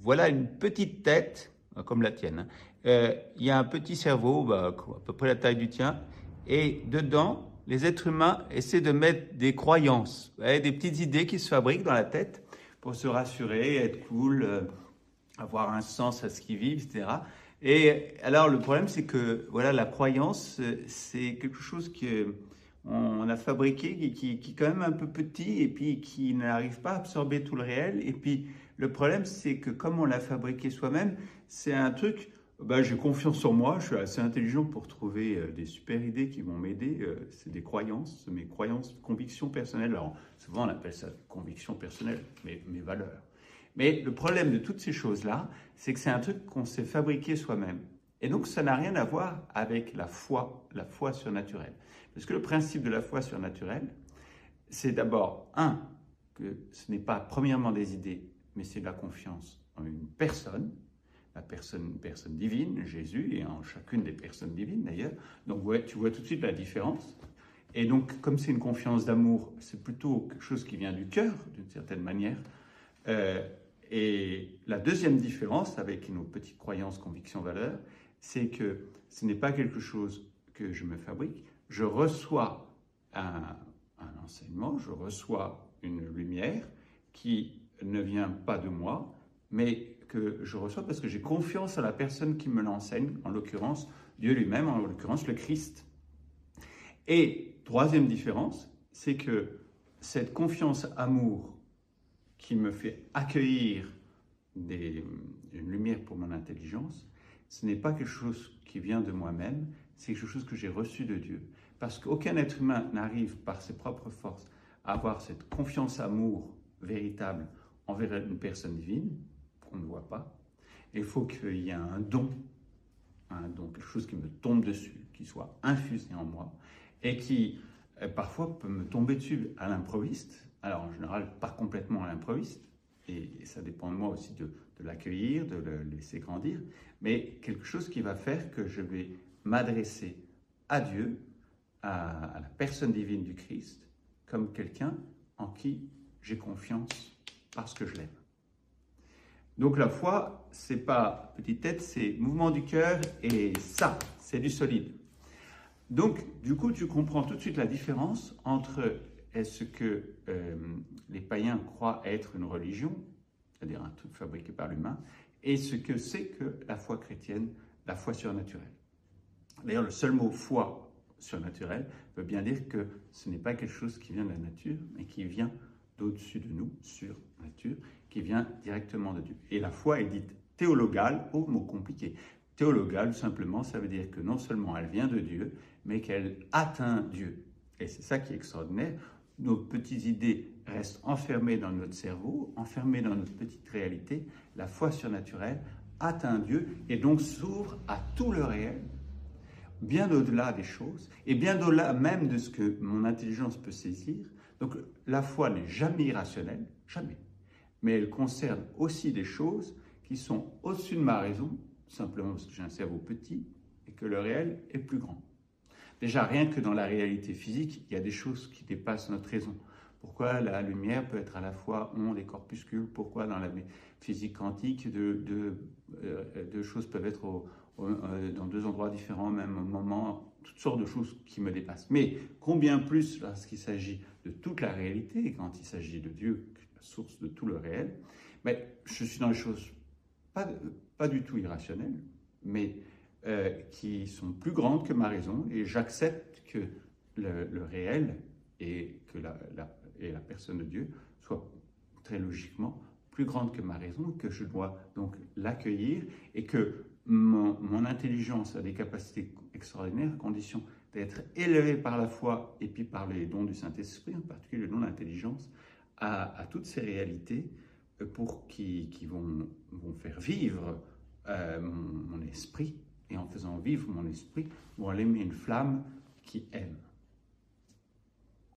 Voilà une petite tête, comme la tienne, hein. Il y a un petit cerveau, à peu près la taille du tien, et dedans, les êtres humains essaient de mettre des croyances, des petites idées qui se fabriquent dans la tête pour se rassurer, être cool, avoir un sens à ce qu'ils vivent, etc. Et alors le problème, c'est que voilà, la croyance, c'est quelque chose que on a fabriqué qui est quand même un peu petit et puis qui n'arrive pas à absorber tout le réel. Et puis le problème, c'est que comme on l'a fabriqué soi-même, c'est un truc. Ben, j'ai confiance en moi, je suis assez intelligent pour trouver des super idées qui vont m'aider. C'est des croyances, mes croyances, convictions personnelles. Alors souvent on appelle ça convictions personnelles, mes valeurs. Mais le problème de toutes ces choses-là, c'est que c'est un truc qu'on s'est fabriqué soi-même. Et donc, ça n'a rien à voir avec la foi surnaturelle. Parce que le principe de la foi surnaturelle, c'est d'abord, que ce n'est pas premièrement des idées, mais c'est de la confiance en une personne, une personne divine, Jésus, et en chacune des personnes divines d'ailleurs. Donc, ouais, tu vois tout de suite la différence. Et donc, comme c'est une confiance d'amour, c'est plutôt quelque chose qui vient du cœur, d'une certaine manière. Euh, et la deuxième différence avec nos petites croyances, convictions, valeurs, c'est que ce n'est pas quelque chose que je me fabrique. Je reçois un enseignement, je reçois une lumière qui ne vient pas de moi, mais que je reçois parce que j'ai confiance à la personne qui me l'enseigne, en l'occurrence Dieu lui-même, en l'occurrence le Christ. Et troisième différence, c'est que cette confiance, amour, qui me fait accueillir une lumière pour mon intelligence, ce n'est pas quelque chose qui vient de moi-même, c'est quelque chose que j'ai reçu de Dieu. Parce qu'aucun être humain n'arrive par ses propres forces à avoir cette confiance, amour véritable envers une personne divine, qu'on ne voit pas. Et il faut qu'il y ait un don, quelque chose qui me tombe dessus, qui soit infusé en moi, et qui parfois peut me tomber dessus à l'improviste. Alors en général, pas complètement à l'improviste, et ça dépend de moi aussi de l'accueillir, de le laisser grandir, mais quelque chose qui va faire que je vais m'adresser à Dieu, à la personne divine du Christ, comme quelqu'un en qui j'ai confiance parce que je l'aime. Donc la foi, c'est pas petite tête, c'est mouvement du cœur, et ça, c'est du solide. Donc, du coup, tu comprends tout de suite la différence entre est-ce que les païens croient être une religion, c'est-à-dire un truc fabriqué par l'humain, et ce que c'est que la foi chrétienne, la foi surnaturelle. D'ailleurs, le seul mot foi surnaturelle veut bien dire que ce n'est pas quelque chose qui vient de la nature, mais qui vient d'au-dessus de nous, sur nature, qui vient directement de Dieu. Et la foi est dite théologale, mot compliqué. Théologale, simplement, ça veut dire que non seulement elle vient de Dieu, mais qu'elle atteint Dieu. Et c'est ça qui est extraordinaire. Nos petites idées restent enfermées dans notre cerveau, enfermées dans notre petite réalité. La foi surnaturelle atteint Dieu et donc s'ouvre à tout le réel, bien au-delà des choses, et bien au-delà même de ce que mon intelligence peut saisir. Donc la foi n'est jamais irrationnelle, jamais, mais elle concerne aussi des choses qui sont au-dessus de ma raison, simplement parce que j'ai un cerveau petit et que le réel est plus grand. Déjà, rien que dans la réalité physique, il y a des choses qui dépassent notre raison. Pourquoi la lumière peut être à la fois onde et corpuscule? Pourquoi dans la physique quantique, deux choses peuvent être dans deux endroits différents au même moment? Toutes sortes de choses qui me dépassent. Mais combien plus lorsqu'il s'agit de toute la réalité, et quand il s'agit de Dieu, la source de tout le réel, mais je suis dans les choses pas du tout irrationnelles, mais qui sont plus grandes que ma raison, et j'accepte que le réel et que la personne de Dieu soit très logiquement plus grande que ma raison, que je dois donc l'accueillir, et que mon intelligence a des capacités extraordinaires, à condition d'être élevé par la foi et puis par les dons du Saint-Esprit, en particulier le don d'intelligence, à toutes ces réalités qui vont faire vivre mon esprit, et en faisant vivre mon esprit, vont allumer une flamme qui aime.